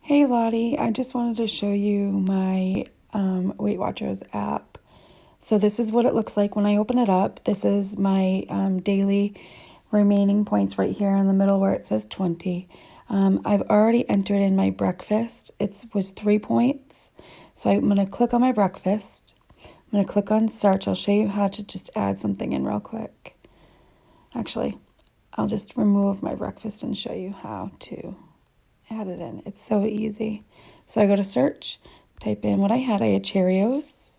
Hey Lottie, I just wanted to show you my Weight Watchers app. So this is what it looks like when I open it up. This is my daily remaining points right here in the middle where it says 20. I've already entered in my breakfast. It was 3 points. So I'm going to click on my breakfast. I'm going to click on search. I'll show you how to just add something in real quick. Actually, I'll just remove my breakfast and show you how to add it in. It's so easy. So I go to search, type in what I had. I had Cheerios.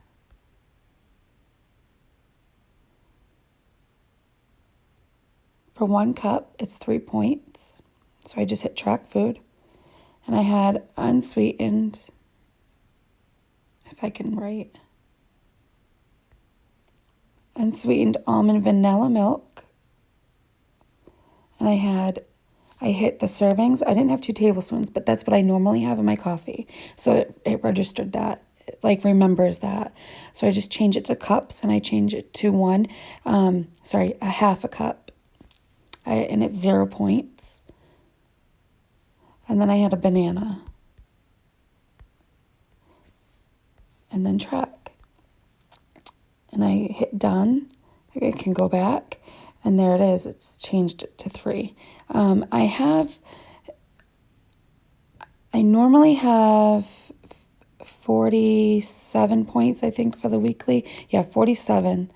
For 1 cup, it's 3 points. So I just hit track food. And I had unsweetened, if I can write, unsweetened almond vanilla milk. And I hit the servings. I didn't have 2 tablespoons, but that's what I normally have in my coffee. So it registered that, it remembers that. So I just change it to cups and I change it to a half a cup. And it's 0 points. And then I had a banana. And then track. And I hit done. I can go back. And there it is. It's changed it to 3. I normally have 47 points, I think, for the weekly. Yeah, 47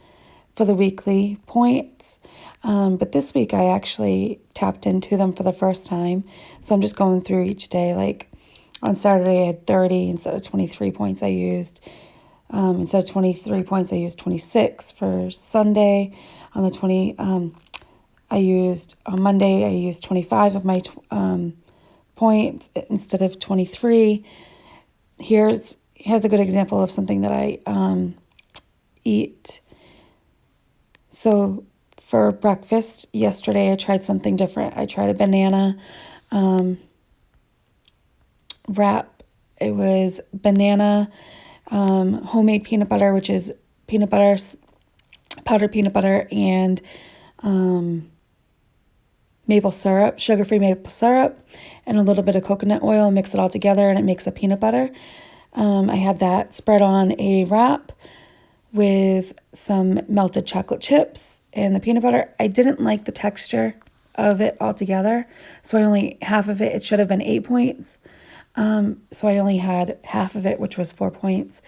for the weekly points. But this week I actually tapped into them for the first time. So I'm just going through each day. Like on Saturday I had 30 instead of 23 points I used. Instead of 23 points, I used 26 for Sunday. On Monday, I used 25 of my points instead of 23. Here's a good example of something that I eat. So for breakfast yesterday, I tried something different. I tried a banana wrap. It was banana homemade peanut butter, which is peanut butter, powdered peanut butter, and maple syrup, sugar-free maple syrup, and a little bit of coconut oil, and mix it all together, and it makes a peanut butter. I had that spread on a wrap with some melted chocolate chips and the peanut butter. I didn't like the texture of it altogether, so I only half of it. It should have been 8 points. So I only had half of it, which was 4 points.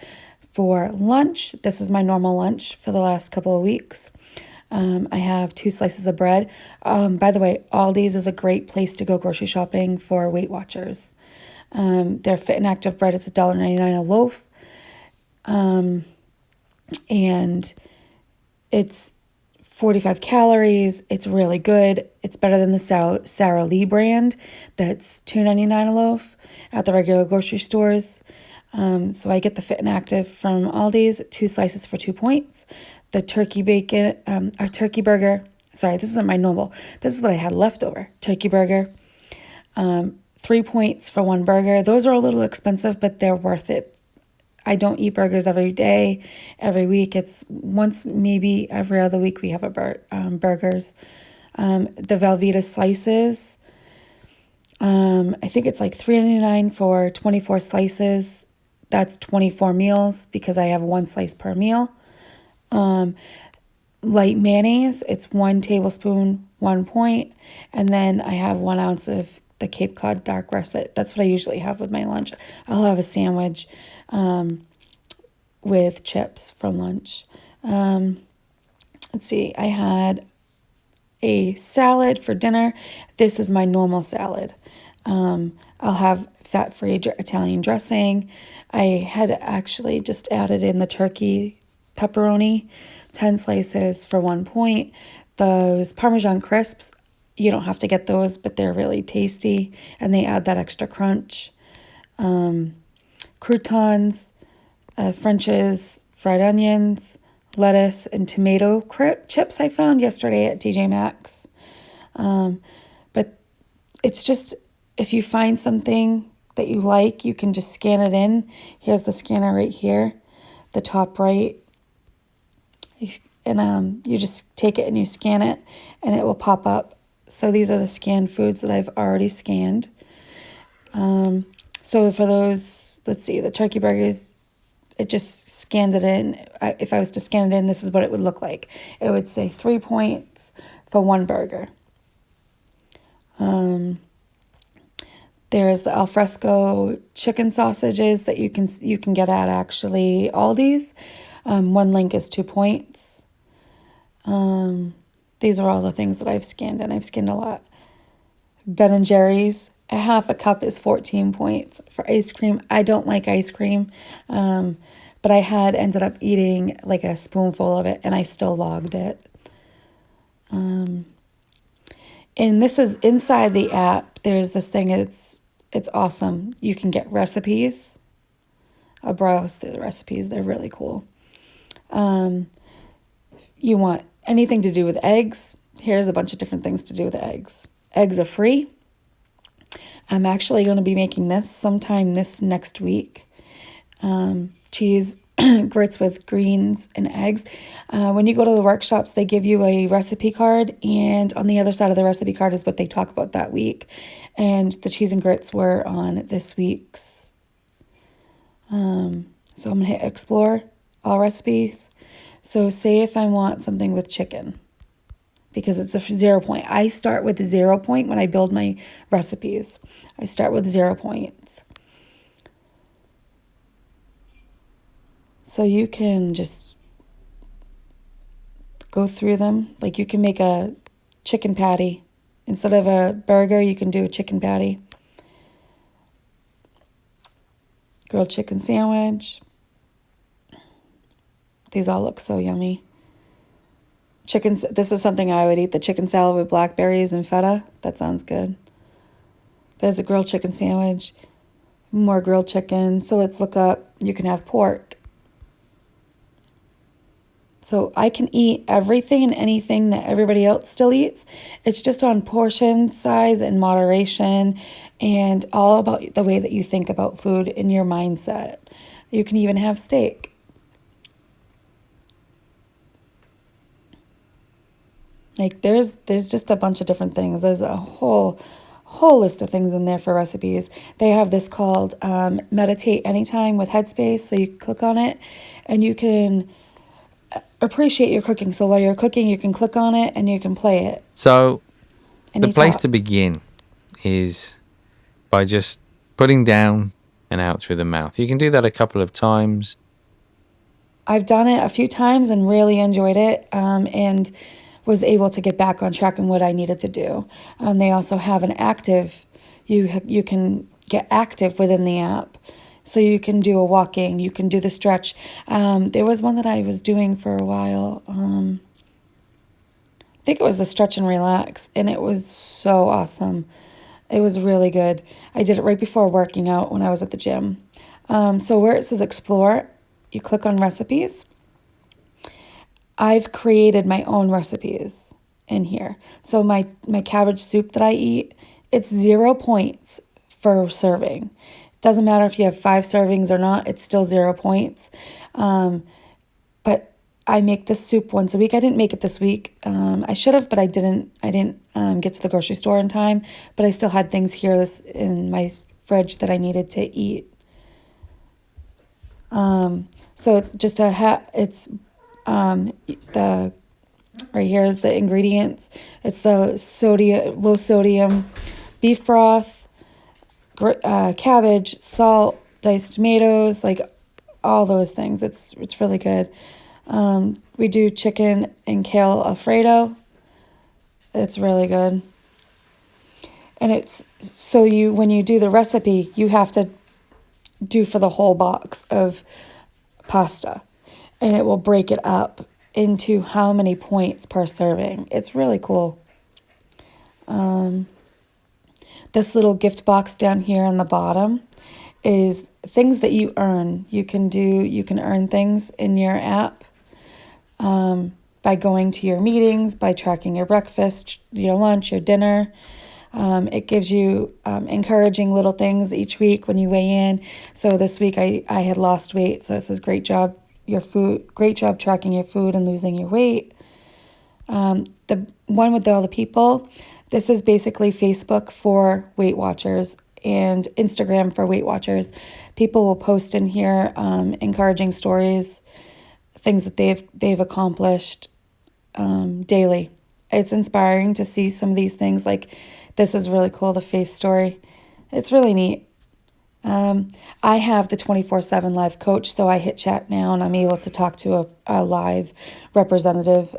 For lunch, this is my normal lunch for the last couple of weeks. I have 2 slices of bread. By the way, Aldi's is a great place to go grocery shopping for Weight Watchers. Their Fit and Active bread is $1.99 a loaf. And it's 45 calories. It's really good. It's better than the Sara Lee brand that's $2.99 a loaf at the regular grocery stores. So I get the Fit and Active from Aldi's, 2 slices for 2 points. The turkey bacon, or turkey burger. Sorry, this isn't my normal. This is what I had leftover. Turkey burger, 3 points for 1 burger. Those are a little expensive, but they're worth it. I don't eat burgers every day, every week. It's once, maybe every other week we have burgers. The Velveeta slices, I think it's like $3.99 for 24 slices. That's 24 meals because I have 1 slice per meal. Light mayonnaise, it's 1 tablespoon, 1 point. And then I have 1 ounce of the Cape Cod dark russet. That's what I usually have with my lunch. I'll have a sandwich with chips for lunch. Let's see, I had a salad for dinner. This is my normal salad. I'll have fat-free Italian dressing. I had actually just added in the turkey pepperoni, 10 slices for 1 point. Those Parmesan crisps, you don't have to get those, but they're really tasty, and they add that extra crunch. Croutons, French's, fried onions, lettuce, and tomato chips I found yesterday at TJ Maxx. But it's just, if you find something that you like, you can just scan it in. Here's the scanner right here, the top right. And you just take it and you scan it, and it will pop up. So these are the scanned foods that I've already scanned. So for those, let's see, the turkey burgers, it just scans it in. If I was to scan it in, this is what it would look like. It would say 3 points for one burger. There's the Alfresco chicken sausages that you can get at actually Aldi's. One link is 2 points. These are all the things that I've scanned, and I've scanned a lot. Ben and Jerry's, a half a cup is 14 points. For ice cream, I don't like ice cream, but I had ended up eating like a spoonful of it, and I still logged it. And this is inside the app. There's this thing. It's awesome. You can get recipes. I'll browse through the recipes. They're really cool. You want anything to do with eggs? Here's a bunch of different things to do with eggs. Eggs are free. I'm actually going to be making this sometime this next week. Cheese grits with greens and eggs. When you go to the workshops, they give you a recipe card, and on the other side of the recipe card is what they talk about that week. And the cheese and grits were on this week's. So I'm going to hit explore all recipes. So say if I want something with chicken, because it's a 0 point. I start with 0 point when I build my recipes. I start with 0 points. So you can just go through them. Like you can make a chicken patty. Instead of a burger, you can do a chicken patty. Grilled chicken sandwich. These all look so yummy. This is something I would eat, the chicken salad with blackberries and feta. That sounds good. There's a grilled chicken sandwich. More grilled chicken. So let's look up, you can have pork. So I can eat everything and anything that everybody else still eats. It's just on portion size and moderation, and all about the way that you think about food in your mindset. You can even have steak. Like there's just a bunch of different things. There's a whole list of things in there for recipes. They have this called Meditate Anytime with Headspace. So you click on it and you can appreciate your cooking. So while you're cooking, you can click on it and you can play it. So And the place to begin is by just putting down and out through the mouth. You can do that a couple of times. I've done it a few times and really enjoyed it, and was able to get back on track in what I needed to do. They also have an active, you can get active within the app. So you can do a walking, you can do the stretch. There was one that I was doing for a while. I think it was the stretch and relax, and it was so awesome. It was really good. I did it right before working out when I was at the gym. So where it says explore, you click on recipes. I've created my own recipes in here. So my cabbage soup that I eat, it's 0 points for serving. Doesn't matter if you have 5 servings or not, it's still 0 points. But I make this soup once a week. I didn't make it this week. I should have, but I didn't get to the grocery store in time. But I still had things here in my fridge that I needed to eat. So it's just the right here is the ingredients. It's the low sodium beef broth, cabbage, salt, diced tomatoes, like all those things. It's really good. We do chicken and kale Alfredo. It's really good. And it's so when you do the recipe, you have to do for the whole box of pasta, and it will break it up into how many points per serving. It's really cool. This little gift box down here on the bottom is things that you earn. You can earn things in your app by going to your meetings, by tracking your breakfast, your lunch, your dinner. It gives you encouraging little things each week when you weigh in. So this week I had lost weight. So it says, great job tracking your food and losing your weight. The one with all the people, this is basically Facebook for Weight Watchers. and Instagram for Weight Watchers. People will post in here encouraging stories, things that they've accomplished daily. It's inspiring to see some of these things. Like, this is really cool, the face story. It's really neat. I have the 24/7 live coach, so I hit chat now and I'm able to talk to a live representative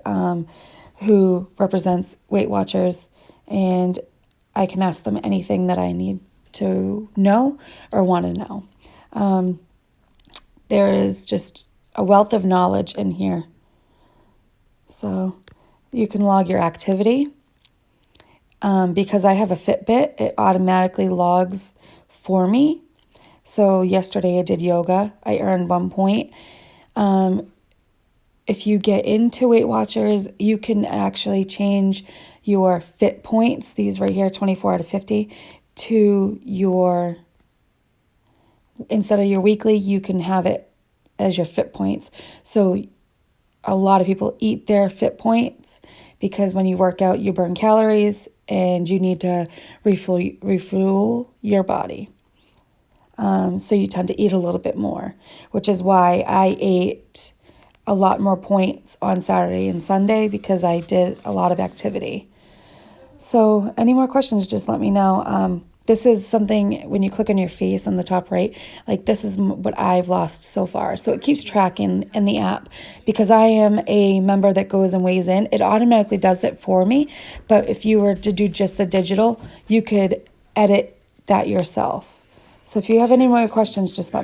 who represents Weight Watchers, and I can ask them anything that I need to know or want to know. There is just a wealth of knowledge in here. So you can log your activity. Because I have a Fitbit, it automatically logs for me. So yesterday I did yoga. I earned 1 point. If you get into Weight Watchers, you can actually change your Fit points, these right here, 24 out of 50, to your, instead of your weekly, you can have it as your Fit points. So a lot of people eat their Fit points because when you work out, you burn calories and you need to refuel your body. So you tend to eat a little bit more, which is why I ate a lot more points on Saturday and Sunday, because I did a lot of activity. So any more questions, just let me know. This is something, when you click on your face on the top right, like this is what I've lost so far. So it keeps tracking in the app. Because I am a member that goes and weighs in, it automatically does it for me. But if you were to do just the digital, you could edit that yourself. So if you have any more questions, just let me know.